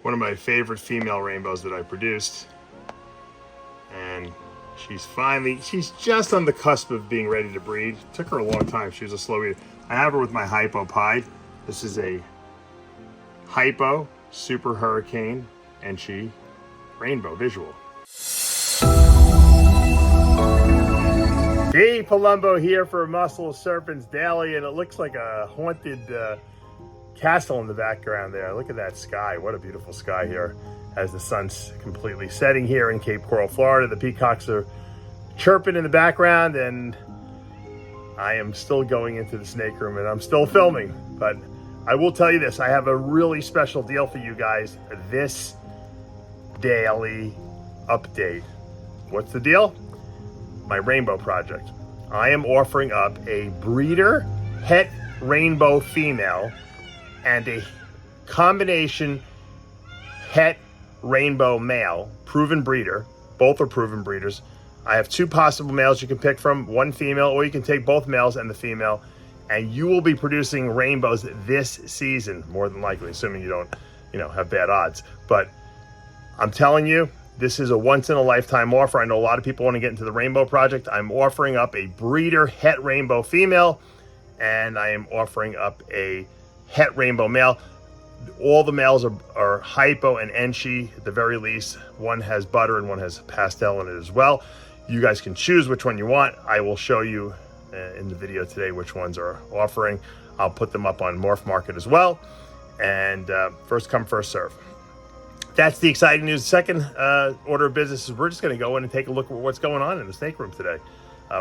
one of my favorite female rainbows that I produced. And she's just on the cusp of being ready to breed. It took her a long time. She was a slow eater. I have her with my Hypo pied. This is a Hypo Super Hurricane Enchi Rainbow Visual. Dave Palumbo here for Muscle Serpents Daily, and it looks like a haunted castle in the background there. Look at that sky. What a beautiful sky here as the sun's completely setting here in Cape Coral, Florida. The peacocks are chirping in the background, and I am still going into the snake room and I'm still filming. But I will tell you this, I have a really special deal for you guys this daily update. What's the deal? My rainbow project. I am offering up a breeder het rainbow female and a combination het rainbow male, proven breeder. Both are proven breeders. I have two possible males you can pick from, one female, or you can take both males and the female, and you will be producing rainbows this season, more than likely, assuming you don't, have bad odds. But I'm telling you, this is a once-in-a-lifetime offer. I know a lot of people want to get into the rainbow project. I'm offering up a breeder het rainbow female, and I am offering up a het rainbow male. All the males are Hypo and Enchi at the very least. One has butter and one has pastel in it as well. You guys can choose which one you want. I will show you in the video today which ones are offering. I'll put them up on Morph Market as well. And first come, first serve. That's the exciting news. Second order of business is we're just going to go in and take a look at what's going on in the snake room today.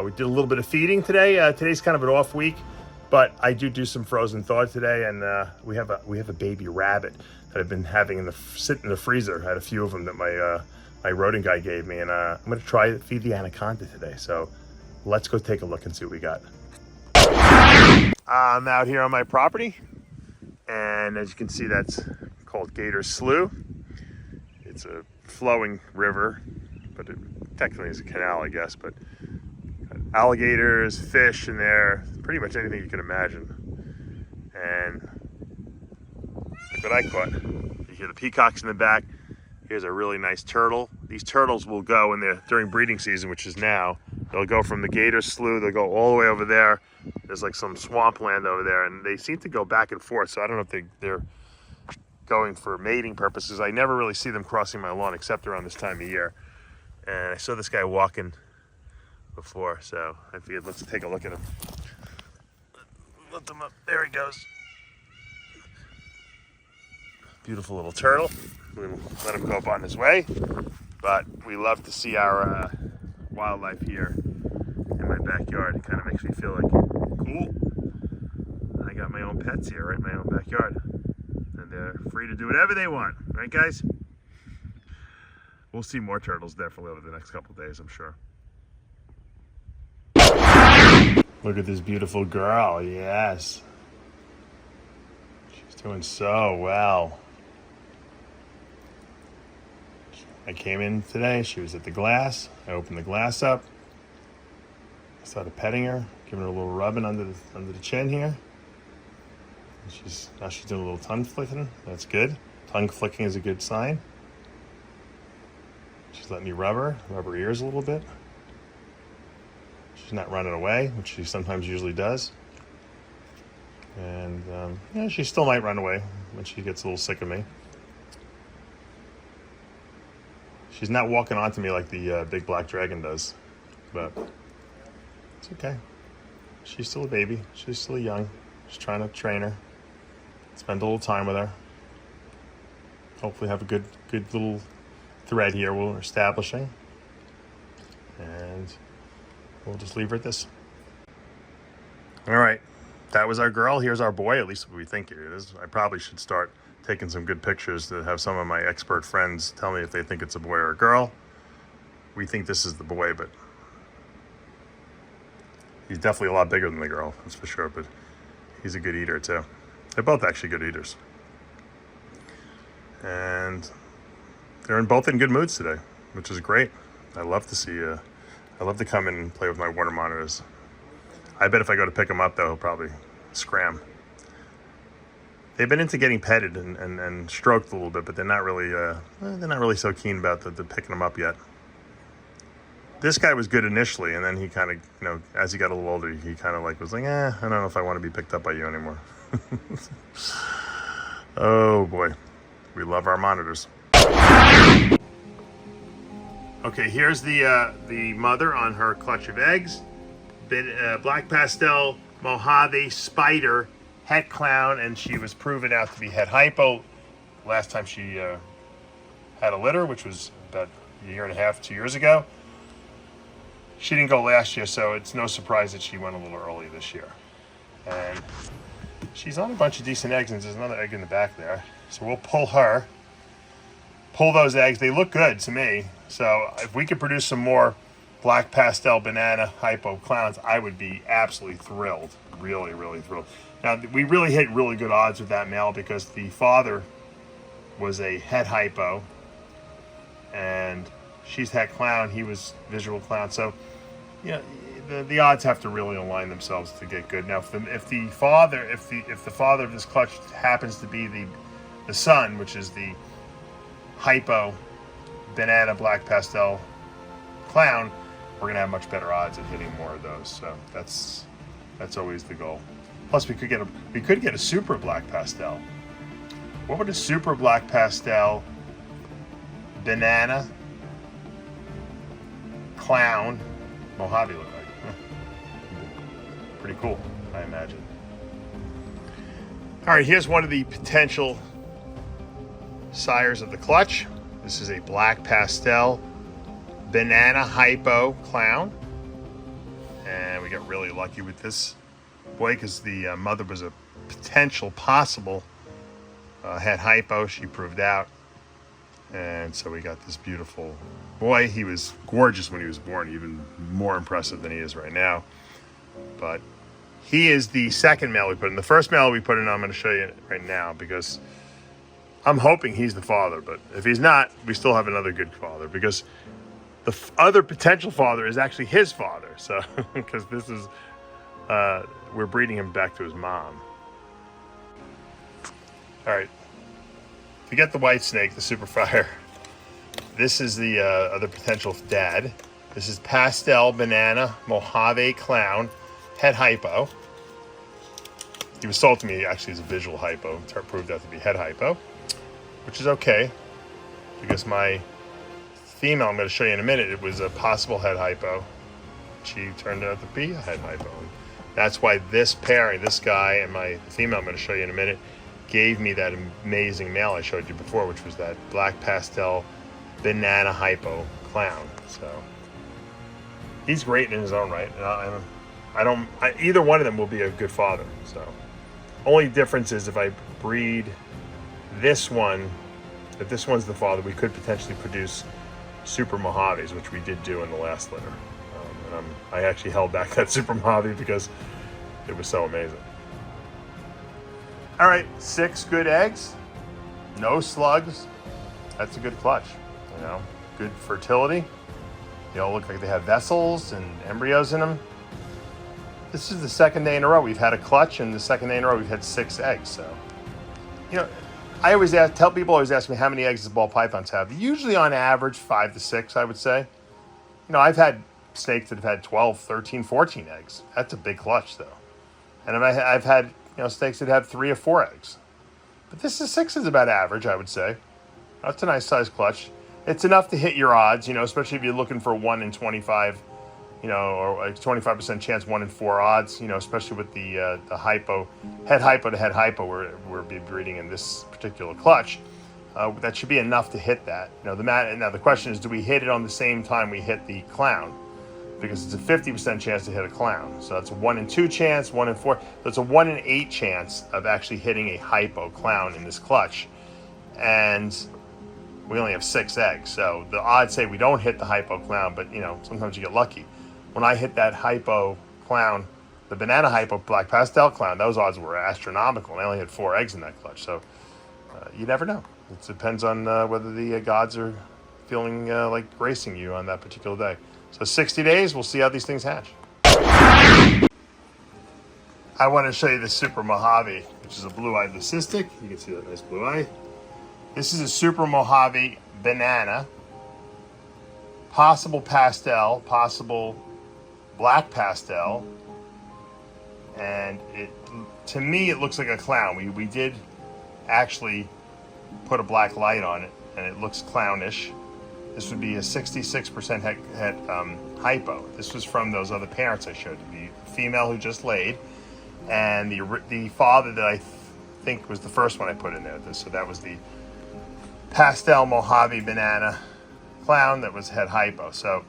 We did a little bit of feeding today. Today's kind of an off week, but I do some frozen thaw today, and we have a baby rabbit that I've been having sit in the freezer. I had a few of them that my rodent guy gave me, and I'm going to try to feed the Anaconda today. So let's go take a look and see what we got. I'm out here on my property, and as you can see, that's called Gator Slough. It's a flowing river, but it technically is a canal, I guess. But alligators, fish in there, pretty much anything you can imagine. And look what I caught. You hear the peacocks in the back. Here's a really nice turtle. These turtles will go during breeding season, which is now. They'll go from the Gator Slough, they'll go all the way over there. There's like some swampland over there, and they seem to go back and forth. So I don't know if they're going for mating purposes. I never really see them crossing my lawn except around this time of year. And I saw this guy walking before, so I figured let's take a look at him. Lift him up. There he goes. Beautiful little turtle. We'll let him go up on his way. But we love to see our wildlife here in my backyard. It kind of makes me feel like, cool, I got my own pets here, right in my own backyard. And they're free to do whatever they want, right guys? We'll see more turtles definitely over the next couple of days, I'm sure. Look at this beautiful girl, yes. She's doing so well. I came in today, she was at the glass. I opened the glass up. I started petting her, giving her a little rubbing under the chin here. Now she's doing a little tongue flicking. That's good. Tongue flicking is a good sign. She's letting me rub her ears a little bit. She's not running away, which she sometimes usually does. And she still might run away when she gets a little sick of me. She's not walking onto me like the big black dragon does, but it's okay. She's still a baby. She's still young. Just trying to train her. Spend a little time with her. Hopefully have a good little thread here we're establishing. And we'll just leave her at this. All right, that was our girl. Here's our boy, at least we think it is. I probably should start taking some good pictures to have some of my expert friends tell me if they think it's a boy or a girl. We think this is the boy, but he's definitely a lot bigger than the girl, that's for sure, but he's a good eater too. They're both actually good eaters. And they're both in good moods today, which is great. I love to see, I love to come in and play with my water monitors. I bet if I go to pick him up though, he'll probably scram. They've been into getting petted and stroked a little bit, but they're not really so keen about the picking them up yet. This guy was good initially, and then he kind of, as he got a little older, he kind of was like, I don't know if I want to be picked up by you anymore. Oh boy, we love our monitors. Okay, here's the mother on her clutch of eggs. Black Pastel, Mojave, Spider, Het Clown, and she was proven out to be Het Hypo last time she had a litter, which was about a year and a half, 2 years ago. She didn't go last year, so it's no surprise that she went a little early this year. And she's on a bunch of decent eggs, and there's another egg in the back there. So we'll pull those eggs. They look good to me. So if we could produce some more Black Pastel, Banana, Hypo clowns, I would be absolutely thrilled. Really, really thrilled. Now, we really hit really good odds with that male because the father was a Het Hypo, and she's Het Clown. He was Visual Clown. So, the odds have to really align themselves to get good. Now, if the father of this clutch happens to be the son, which is the Hypo, Banana, Black Pastel Clown, we're gonna have much better odds at hitting more of those. So that's always the goal. Plus, we could get a super Black Pastel. What would a super Black Pastel, Banana, Clown, Mojave look like? Pretty cool, I imagine. All right, here's one of the potential sires of the clutch. This is a Black Pastel, Banana Hypo Clown. And we got really lucky with this boy because the mother was a potential possible Het Hypo. She proved out. And so we got this beautiful boy. He was gorgeous when he was born, even more impressive than he is right now. But he is the second male we put in. The first male we put in, I'm going to show you right now because I'm hoping he's the father. But if he's not, we still have another good father because the other potential father is actually his father. So, because this is, we're breeding him back to his mom. All right. To get the white snake, the super fire, this is the other potential dad. This is Pastel, Banana, Mojave Clown, Het Hypo. He was sold to me actually as a visual hypo. It proved out to be Het Hypo, which is okay because my female, I'm going to show you in a minute, it was a possible Het Hypo. She turned out to be a Het Hypo. That's why this pairing, this guy and my female, I'm going to show you in a minute, gave me that amazing male I showed you before, which was that Black Pastel Banana Hypo Clown. So he's great in his own right. And either one of them will be a good father. So only difference is if I breed this one, if this one's the father, we could potentially produce super Mojaves, which we did do in the last litter. And I actually held back that super Mojave because it was so amazing. All right, 6 good eggs, no slugs. That's a good clutch, good fertility. They all look like they have vessels and embryos in them. This is the second day in a row we've had a clutch, and the second day in a row we've had 6 eggs. So, I always people always ask me how many eggs does ball pythons have. Usually on average 5 to 6, I would say. I've had snakes that have had 12, 13, 14 eggs. That's a big clutch though. And I've had snakes that have 3 or 4 eggs. But this is 6 is about average, I would say. That's a nice size clutch. It's enough to hit your odds, especially if you're looking for 1 in 25, or a 25% chance, 1 in 4 odds, especially with the hypo, Het Hypo to Het Hypo we're breeding in this particular clutch. That should be enough to hit that. Now the question is, do we hit it on the same time we hit the clown? Because it's a 50% chance to hit a clown. So that's a 1 in 2 chance, 1 in 4. So it's a 1 in 8 chance of actually hitting a hypo clown in this clutch. And we only have 6 eggs. So the odds say we don't hit the hypo clown, but sometimes you get lucky. When I hit that hypo clown, the Banana Hypo Black Pastel Clown, those odds were astronomical. And I only had 4 eggs in that clutch. So you never know. It depends on whether the gods are feeling like gracing you on that particular day. So 60 days, we'll see how these things hatch. I I want to show you the Super Mojave, which is a blue-eyed leucistic. You can see that nice blue eye. This is a Super Mojave banana. Possible pastel, possible black pastel. And to me, it looks like a clown. We did actually put a black light on it, and it looks clownish. This would be a 66% hypo. This was from those other parents I showed you, the female who just laid, and the father that I think was the first one I put in there. So that was the pastel Mojave banana clown that had hypo. So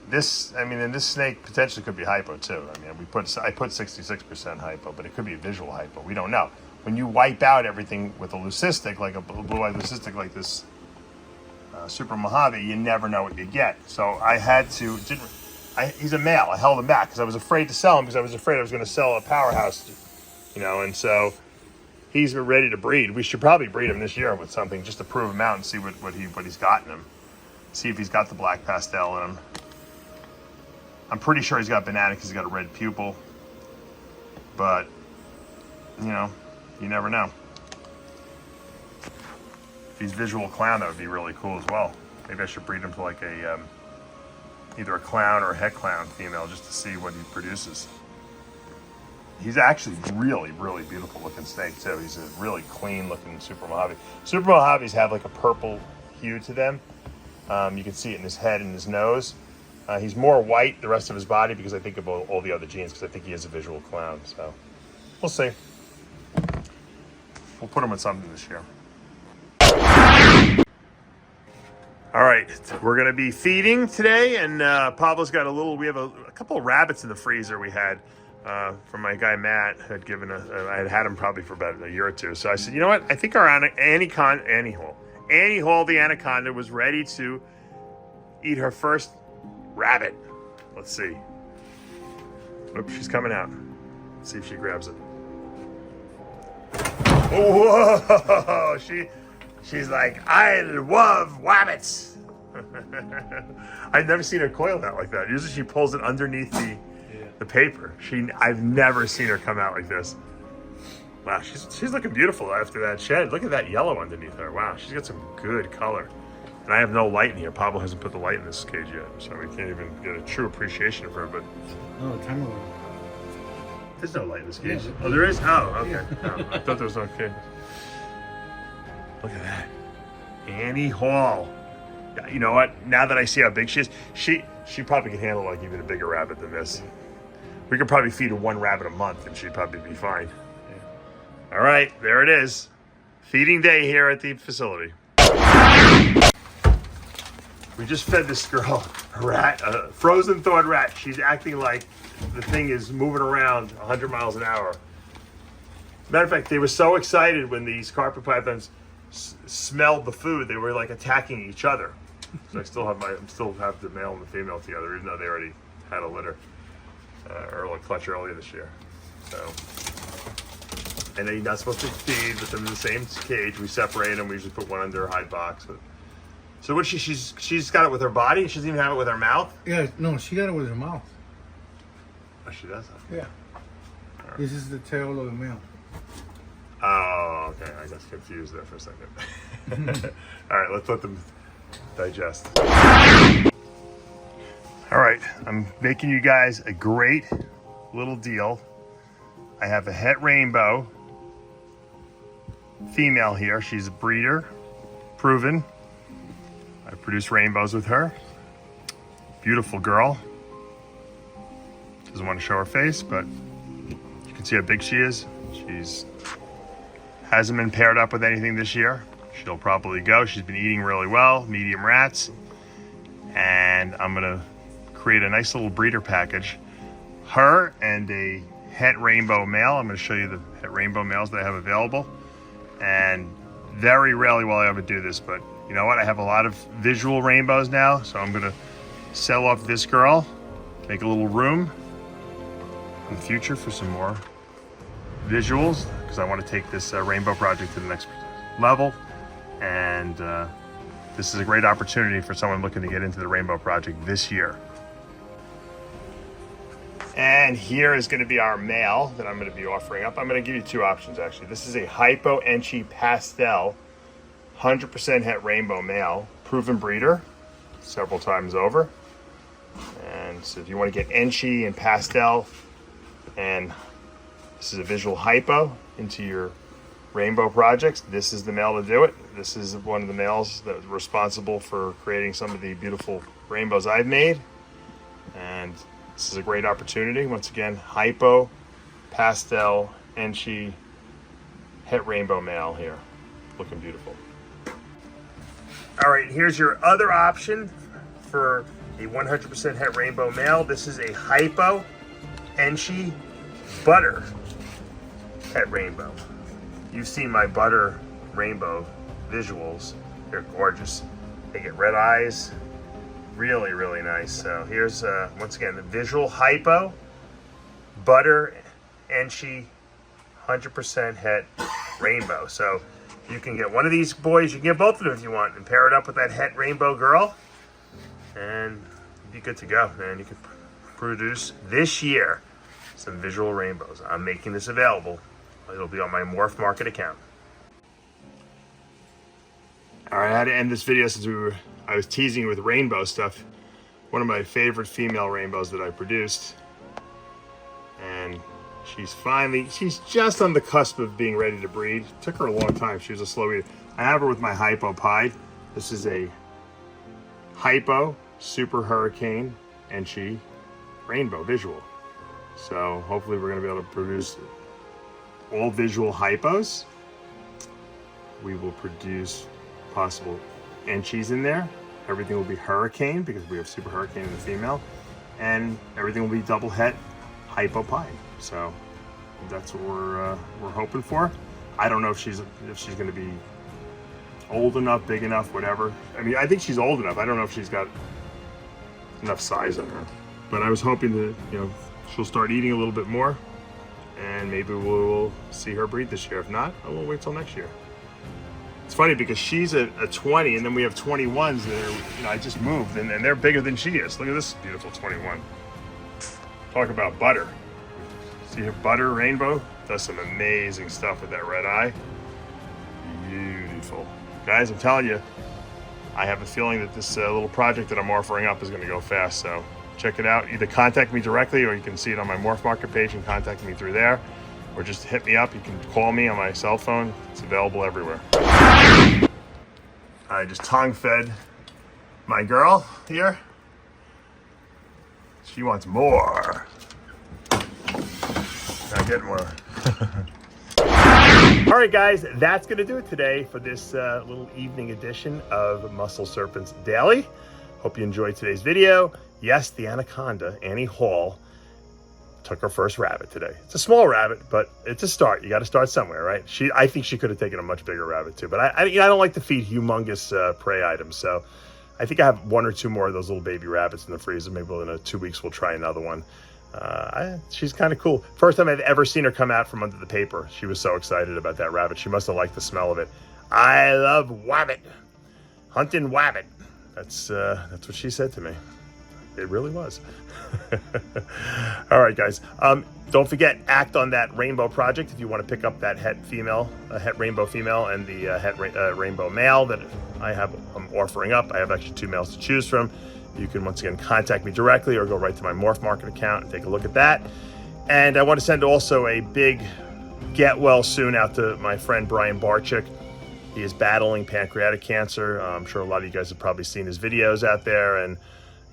this, I mean, and this snake potentially could be hypo too. I mean, I put 66% hypo, but it could be a visual hypo. We don't know. When you wipe out everything with a leucistic, like a blue-eyed leucistic like this Super Mojave, you never know what you get. So I had to, he's a male. I held him back because I was afraid to sell him because I was afraid I was going to sell a powerhouse, you know, and so he's ready to breed. We should probably breed him this year with something just to prove him out and see what he's got in him. See if he's got the black pastel in him. I'm pretty sure he's got banana because he's got a red pupil, but you know, you never know. If he's visual clown, that would be really cool as well. Maybe I should breed him to like a either a clown or a het clown female just to see what he produces. He's actually really, really beautiful looking snake too. He's a really clean looking Super Mojave. Super Mojaves have like a purple hue to them. You can see it in his head and his nose. He's more white the rest of his body because I think of all the other genes, because I think he is a visual clown. So we'll see. We'll put him with something this year. All right, we're gonna be feeding today, and Pablo's got we have a couple of rabbits in the freezer we had from my guy Matt, who had given I had him probably for about a year or two. So I said, you know what? I think our Annie Hall, the Anaconda, was ready to eat her first rabbit. Let's see. Oops, she's coming out. Let's see if she grabs it. Whoa! She's like, I love rabbits. I've never seen her coil out like that. Usually she pulls it underneath the paper. I've never seen her come out like this. Wow, she's looking beautiful after that shed. Look at that yellow underneath her. Wow, she's got some good color. And I have no light in here. Pablo hasn't put the light in this cage yet, so we can't even get a true appreciation of her. But there's no light in this cage. Yeah. Oh, there is? Oh, okay. Yeah. No, I thought there was no cage. Look at that. Annie Hall. You know what? Now that I see how big she is, she probably could handle like even a bigger rabbit than this. We could probably feed her one rabbit a month and she'd probably be fine. Yeah. All right, there it is. Feeding day here at the facility. We just fed this girl a rat, a frozen thawed rat. She's acting like the thing is moving around 100 miles an hour. Matter of fact, they were so excited when these carpet pythons smelled the food, they were like attacking each other. So I still have the male and the female together, even though they already had a litter clutch earlier this year. So, and then you're not supposed to feed with them in the same cage. We separate them. We usually put one under a hide box. So what? She's got it with her body. She doesn't even have it with her mouth. Yeah, no, she got it with her mouth. Oh, she does. Yeah. Right. This is the tail of the male. Oh, okay. I got confused there for a second. All right, let's let them digest. All right, I'm making you guys a great little deal. I have a het rainbow female here. She's a breeder, proven. I produce rainbows with her. Beautiful girl. Doesn't want to show her face, but you can see how big she is. Hasn't been paired up with anything this year. She'll probably go. She's been eating really well, medium rats. And I'm gonna create a nice little breeder package. Her and a het rainbow male. I'm gonna show you the het rainbow males that I have available. And very rarely will I ever do this, but you know what? I have a lot of visual rainbows now, so I'm gonna sell off this girl, make a little room in the future for some more visuals, because I want to take this rainbow project to the next level. And this is a great opportunity for someone looking to get into the rainbow project this year. And here is going to be our male that I'm going to be offering up. I'm going to give you two options, actually. This is a Hypo Pastel, 100% het rainbow male, proven breeder several times over. And so if you want to get Enchi and Pastel, and this is a visual Hypo into your rainbow projects, this is the male to do it. This is one of the males that was responsible for creating some of the beautiful rainbows I've made. And this is a great opportunity. Once again, Hypo, Pastel, Enchi, het rainbow male here. Looking beautiful. All right, here's your other option for a 100% het rainbow male. This is a Hypo Enchi butter het rainbow. You've seen my butter rainbow visuals. They're gorgeous. They get red eyes. Really, really nice. So here's, once again, the visual Hypo butter Enchi 100% het rainbow. So you can get one of these boys. You can get both of them if you want, and pair it up with that het rainbow girl, and be good to go, man. You can produce this year some visual rainbows. I'm making this available. It'll be on my Morph Market account. All right, I had to end this video since I was teasing with rainbow stuff. One of my favorite female rainbows that I produced. And she's just on the cusp of being ready to breed. It took her a long time. She was a slow eater. I have her with my Hypo pied. This is a Hypo Super Hurricane Enchi rainbow visual. So hopefully we're gonna be able to produce all visual Hypos. We will produce possible Enchis in there. Everything will be Hurricane because we have Super Hurricane in the female, and everything will be double het Hypo pied. So that's what we're hoping for. I don't know if she's going to be old enough, big enough, whatever. I mean, I think she's old enough. I don't know if she's got enough size on her, but I was hoping that, you know, she'll start eating a little bit more, and maybe we'll see her breed this year. If not, I will wait till next year. It's funny because she's a 20, and then we have 21s that are, you know, I just moved, and they're bigger than she is. Look at this beautiful 21. Talk about butter. See her butter rainbow? Does some amazing stuff with that red eye. Beautiful. Guys, I'm telling you, I have a feeling that this little project that I'm offering up is going to go fast, so check it out. Either contact me directly, or you can see it on my Morph Market page and contact me through there, or just hit me up. You can call me on my cell phone. It's available everywhere. I just tongue fed my girl here. She wants more. Not getting more. All right, guys, that's going to do it today for this little evening edition of Muscle Serpents Daily. Hope you enjoyed today's video. Yes, the Anaconda, Annie Hall, took her first rabbit today. It's a small rabbit, but it's a start. You got to start somewhere, right? I think she could have taken a much bigger rabbit too, but I don't like to feed humongous prey items, so I think I have one or two more of those little baby rabbits in the freezer. Maybe in 2 weeks we'll try another one. She's kind of cool. First time I've ever seen her come out from under the paper. She was so excited about that rabbit. She must have liked the smell of it. I love wabbit. Hunting wabbit. That's what she said to me. It really was. All right, guys. Don't forget, act on that rainbow project if you want to pick up that het rainbow female and the het rainbow male that I'm offering up. I have actually 2 males to choose from. You can, once again, contact me directly or go right to my Morph Market account and take a look at that. And I want to send also a big get well soon out to my friend Brian Barczyk. He is battling pancreatic cancer. I'm sure a lot of you guys have probably seen his videos out there. And,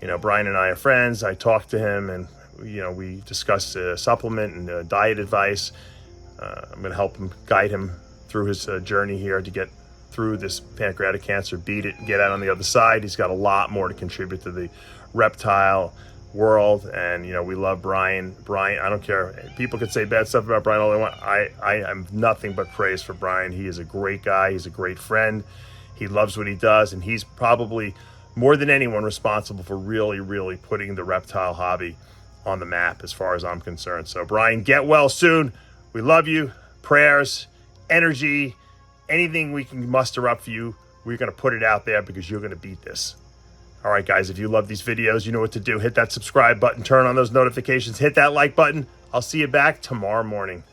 you know, Brian and I are friends. I talked to him, and, you know, we discussed supplement and diet advice. I'm going to help him, guide him through his journey here to get through this pancreatic cancer, beat it, and get out on the other side. He's got a lot more to contribute to the reptile world, and, you know, we love Brian. Brian, I don't care. People could say bad stuff about Brian all they want. I am nothing but praise for Brian. He is a great guy. He's a great friend. He loves what he does, and he's probably more than anyone responsible for really, really putting the reptile hobby on the map as far as I'm concerned. So Brian, get well soon. We love you. Prayers, energy, anything we can muster up for you, we're going to put it out there because you're going to beat this. All right, guys, if you love these videos, you know what to do. Hit that subscribe button, turn on those notifications, hit that like button. I'll see you back tomorrow morning.